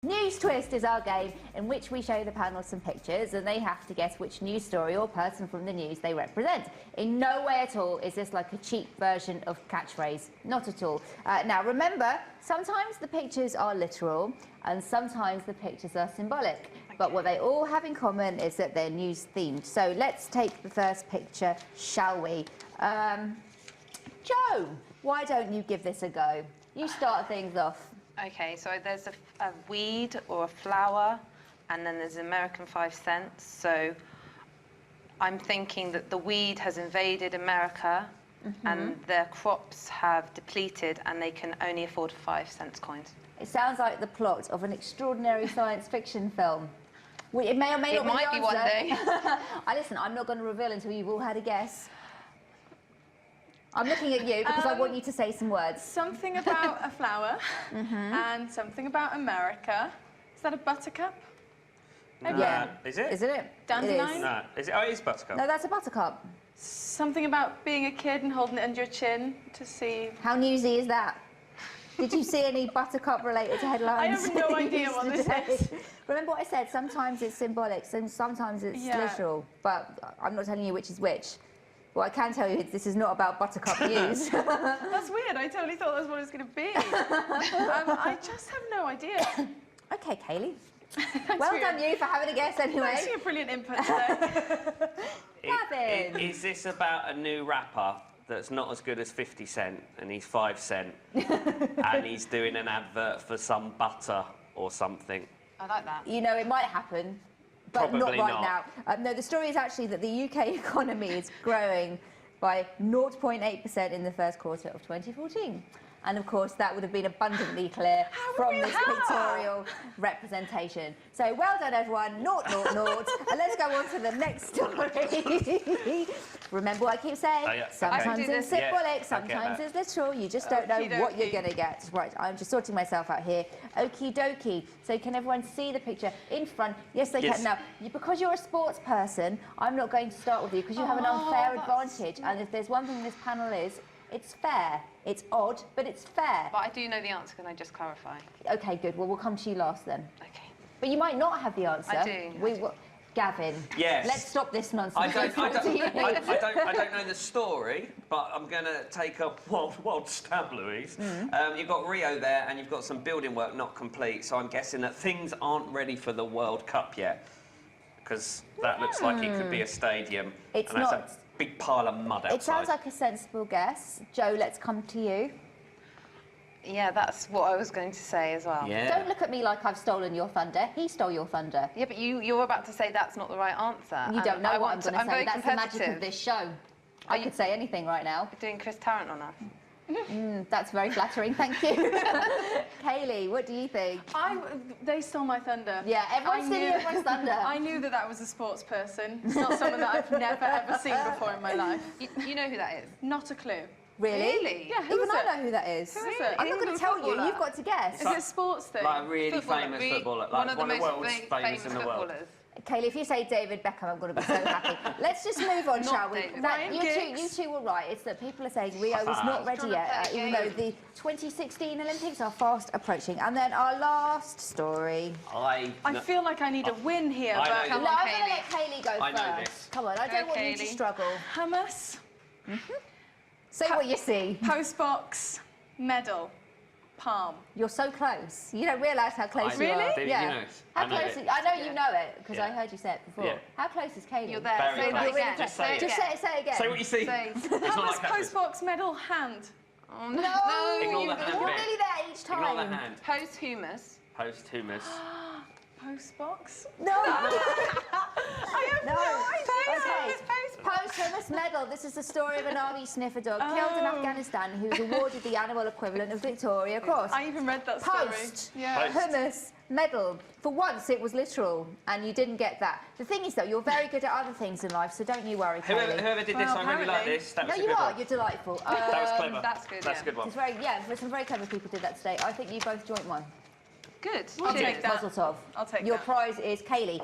News Twist is our game in which we show the panel some pictures and they have to guess which news story or person from the news they represent. In no way at all is this like a cheap version of catchphrase. Not at all. Now remember, sometimes the pictures are literal and sometimes the pictures are symbolic. But what they all have in common is that they're news themed. So let's take the first picture, shall we? Joe, why don't you give this a go? You start things off. Okay, so there's a weed or a flower, and then there's American 5 cents. So I'm thinking that the weed has invaded America, and their crops have depleted, and they can only afford 5 cents coins. It sounds like the plot of an extraordinary science fiction film. It may or may not be the answer. It might be one day. Listen, I'm not going to reveal until you've all had a guess. I'm looking at you because I want you to say some words. Something about a flower and something about America. Is that a buttercup? Maybe. Yeah. Is it? Isn't it? Dandelion? It is. No. Is it? Oh, it is buttercup. No, that's a buttercup. Something about being a kid and holding it under your chin to see... How newsy is that? Did you see any buttercup related headlines? I have no idea what this is. Remember what I said? Sometimes it's symbolic and sometimes it's literal. But I'm not telling you which is which. Well, I can tell you this is not about buttercup news. That's weird. I totally thought that's what it was going to be. I just have no idea. Okay, Kaylee. Well done you for having a guess anyway. Thanks for your brilliant input today. Gavin. Is this about a new rapper that's not as good as 50 Cent and he's 5 cent and he's doing an advert for some butter or something? I like that. You know, it might happen. But Probably not right now. No, the story is actually that the UK economy is growing by 0.8% in the first quarter of 2014. And of course, that would have been abundantly clear from this pictorial representation. So well done, everyone. 0, 0, 0. And let's go on to the next story. Remember what I keep saying? Oh, yeah. Sometimes Okay. it's symbolic, sometimes it's literal. You just don't know what you're going to get. Right, I'm just sorting myself out here. Okie dokie. So can everyone see the picture in front? Yes, they can. Now, because you're a sports person, I'm not going to start with you because you have an unfair advantage. And if there's one thing this panel is, it's fair. It's odd, but it's fair. But I do know the answer. Can I just clarify? Okay, good. Well, we'll come to you last then. Okay. But you might not have the answer. I do. Gavin. Yes. Let's stop this nonsense. I don't know the story, but I'm going to take a wild stab, Louise. You've got Rio there, and you've got some building work not complete, so I'm guessing that things aren't ready for the World Cup yet, because that looks like it could be a stadium. It's and not. That's a big pile of mud outside. It sounds like a sensible guess. Joe, let's come to you. Yeah, that's what I was going to say as well. Yeah. Don't look at me like I've stolen your thunder. He stole your thunder. Yeah, but you're about to say that's not the right answer. You don't know what I'm going to say. very That's the magic of this show. I could say anything right now. You're doing Chris Tarrant on us. That's very flattering, thank you. Kaylee, what do you think? They stole my thunder. Yeah, everyone's stealing everyone's thunder. I knew that was a sports person. It's not someone that I've never, ever seen before in my life. You know who that is? Not a clue. Really? Really? Yeah, who Even is I it? know who that is. Who is it? I'm not going to tell you. You've got to guess. Is it a sports thing? Like a really Footballer. famous footballer, like one of the the most world's famous in the world. footballers. Kaylee, if you say David Beckham, I'm going to be so happy. Let's just move on, shall we? David. Ryan You Giggs. two were right. It's that people are saying Rio is not ready yet, even though the 2016 Olympics are fast approaching. And then our last story. I feel like I need a win here, I but... know. I'm going to let Kaylee go I first. know this. Come on, I don't want you to Kaylee. struggle. Hummus, Say what you see. postbox, medal, palm. You're so close. You don't realise how close you Really? are. Did Yeah. you know this? How I know close? it. I know you know it because Yeah. I heard you say it before. Yeah. How close is Kaylee? You're there. Very Say close. that again. Just say it. Just say it again. Say what you see. Say. It's not Hummus, like that. postbox, medal, hand. Oh, No, Ignore the hand you're bit. nearly there each time. Ignore the hand. Posthumous. Posthumous. Postbox? No. I have no idea. Okay. Posthumous medal. This is the story of an army sniffer dog killed in Afghanistan who was awarded the animal equivalent of Victoria Cross. I even read that story. Post. Yeah. Hummus medal. For once, it was literal, and you didn't get that. The thing is, though, you're very good at other things in life, so don't you worry, Kaylee. Whoever did this, Well, I really like apparently. this. That No, was a you good are. one. You're delightful. That was clever. That's good, That's yeah. a good one. It's very, there's some very clever people did that today. I think you both joint one. Good. I'll Cheers. take that. Mazel tov. I'll take Your that. prize is Kaylee.